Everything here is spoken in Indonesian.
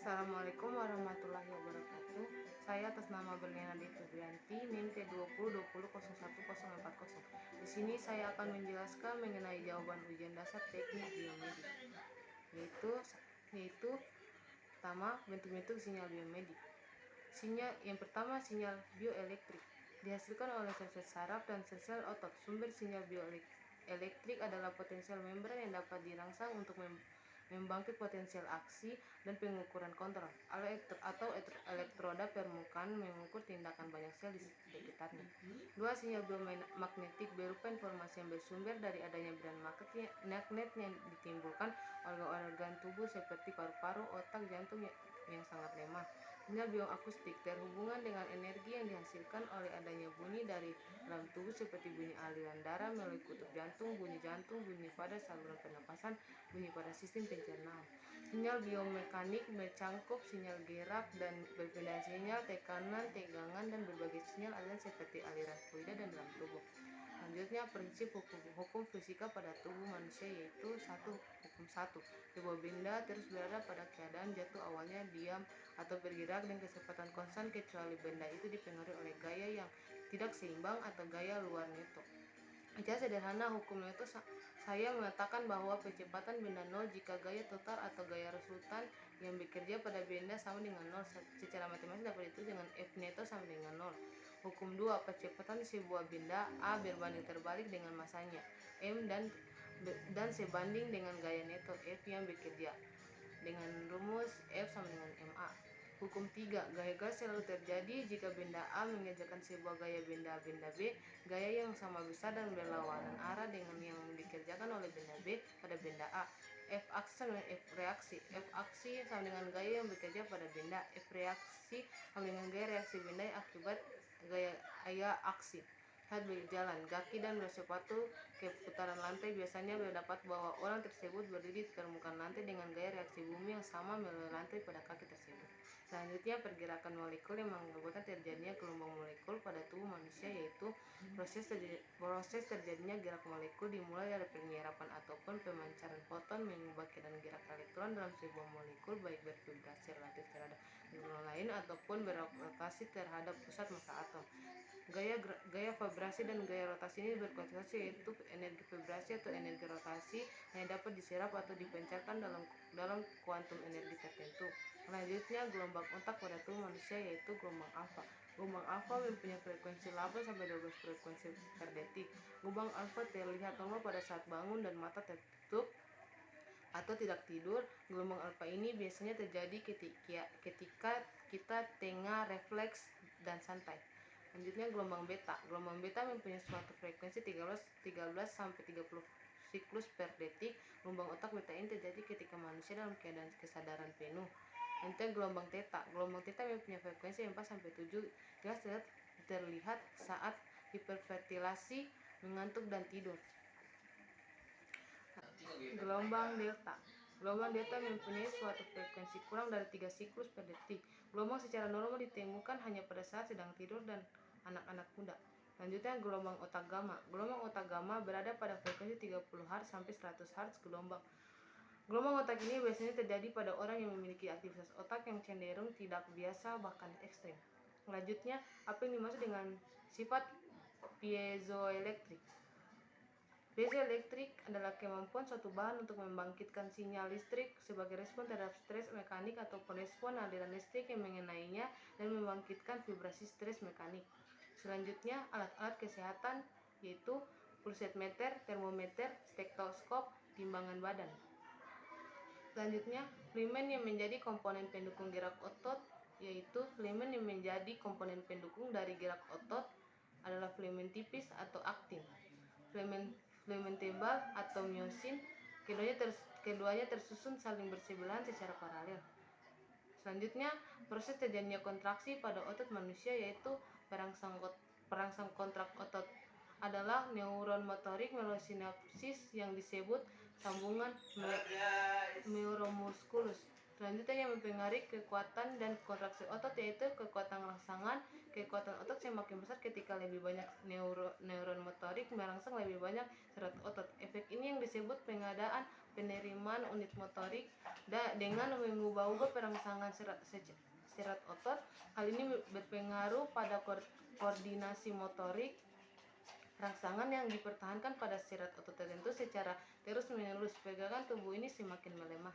Assalamualaikum warahmatullahi wabarakatuh. Saya atas nama Berliana Febrianti, NIM T2020014040. Di sini saya akan menjelaskan mengenai jawaban ujian dasar teknik biomedik, yaitu pertama, bentuk-bentuk sinyal biomedik. Yang pertama, sinyal bioelektrik dihasilkan oleh sel-sel saraf dan sel-sel otot. Sumber sinyal bioelektrik adalah potensial membran yang dapat dirangsang untuk membangkit potensial aksi dan pengukuran kontrol atau elektroda permukaan mengukur tindakan banyak sel di sekitarnya. Dua, sinyal biomagnetik berupa informasi yang bersumber dari adanya band magnet yang ditimbulkan organ-organ tubuh seperti paru-paru, otak, jantung yang sangat lemah. Sinyal bioakustik terhubungan dengan energi yang dihasilkan oleh adanya bunyi dari dalam tubuh seperti bunyi aliran darah melalui kutub jantung, bunyi pada saluran pernapasan, bunyi pada sistem pencernaan. Sinyal biomekanik mencangkup sinyal gerak dan perpindahan sinyal, tekanan, tegangan, dan berbagai sinyal aliran seperti aliran fluida dan dalam tubuh. Selanjutnya, prinsip hukum fisika pada tubuh manusia yaitu hukum 1. Sebuah benda terus berada pada keadaan jatuh awalnya diam atau bergerak dengan kecepatan konstan kecuali benda itu dipengaruhi oleh gaya yang tidak seimbang atau gaya luar Newton. Secara sederhana, hukum Newton saya mengatakan bahwa kecepatan benda 0 jika gaya total atau gaya resultan yang bekerja pada benda sama dengan 0. Secara matematis dapat ditulis dengan F Newton sama dengan 0. Hukum 2. Kecepatan sebuah benda A berbanding terbalik dengan masanya M dan sebanding dengan gaya Newton F yang bekerja dengan rumus F sama dengan MA. Hukum 3. Gaya selalu terjadi jika benda A mengerjakan sebuah gaya benda B, gaya yang sama besar dan berlawanan arah dengan yang dikerjakan oleh benda B pada benda A. F aksi sama dengan F reaksi. F aksi sama dengan gaya yang bekerja pada benda, F reaksi sama dengan gaya reaksi benda akibat gaya aksi. Saat berjalan, kaki dan bersepatu ke putaran lantai biasanya berdapat bahwa orang tersebut berdiri di permukaan lantai dengan gaya reaksi bumi yang sama melalui lantai pada kaki tersebut. Selanjutnya, pergerakan molekul yang mengakibatkan terjadinya gelombang molekul pada tubuh manusia yaitu proses terjadinya gerak molekul dimulai dari penyerapan ataupun pemancaran foton mengubah keadaan gerak elektron dalam sebuah molekul baik bervibrasi relatif terhadap neutron lain ataupun berotasi terhadap pusat massa atom. Gaya vibrasi dan gaya rotasi ini berkonsentrasi yaitu energi vibrasi atau energi rotasi yang dapat diserap atau dipancarkan dalam kuantum energi tertentu. Selanjutnya, gelombang otak pada tubuh manusia yaitu gelombang alfa. Gelombang alfa mempunyai frekuensi 8-12 frekuensi per detik. Gelombang alfa terlihat normal pada saat bangun dan mata tertutup atau tidak tidur. Gelombang alfa ini biasanya terjadi ketika kita tengah refleks dan santai. Selanjutnya, gelombang beta. Gelombang beta mempunyai suatu frekuensi 13-30 siklus per detik. Gelombang otak beta ini terjadi ketika manusia dalam keadaan kesadaran penuh. Selanjutnya, gelombang theta. Gelombang theta mempunyai frekuensi 4-7 jelas terlihat saat hiperventilasi, mengantuk, dan tidur. Gelombang delta. Gelombang delta mempunyai suatu frekuensi kurang dari 3 siklus per detik. Gelombang secara normal ditemukan hanya pada saat sedang tidur dan anak-anak muda. Selanjutnya, gelombang otak gamma. Gelombang otak gamma berada pada frekuensi 30 Hz sampai 100 Hz gelombang. Gelombang otak ini biasanya terjadi pada orang yang memiliki aktivitas otak yang cenderung tidak biasa bahkan ekstrim. Selanjutnya, apa yang dimaksud dengan sifat piezoelektrik? Piezoelektrik adalah kemampuan suatu bahan untuk membangkitkan sinyal listrik sebagai respon terhadap stres mekanik atau respon aliran listrik yang mengenainya dan membangkitkan vibrasi stres mekanik. Selanjutnya, alat-alat kesehatan yaitu pulsometer, termometer, stetoskop, timbangan badan. Selanjutnya, filamen yang menjadi komponen pendukung gerak otot yaitu filamen yang menjadi komponen pendukung dari gerak otot adalah filamen tipis atau aktin. Filamen tebal atau myosin, keduanya tersusun saling bersebelahan secara paralel. Selanjutnya, proses terjadinya kontraksi pada otot manusia yaitu perangsang kontrak otot adalah neuron motorik melalui sinapsis yang disebut sambungan neuromuskulus. Selanjutnya yang mempengaruhi kekuatan dan kontraksi otot yaitu kekuatan rangsangan. Kekuatan otot semakin besar ketika lebih banyak neuron motorik merangsang lebih banyak serat otot. Efek ini yang disebut pengadaan penerimaan unit motorik dengan mengubah-ubah perangsangan serat otot. Hal ini berpengaruh pada koordinasi motorik rangsangan yang dipertahankan pada serat otot tertentu secara terus-menerus. Pegangan tubuh ini semakin melemah.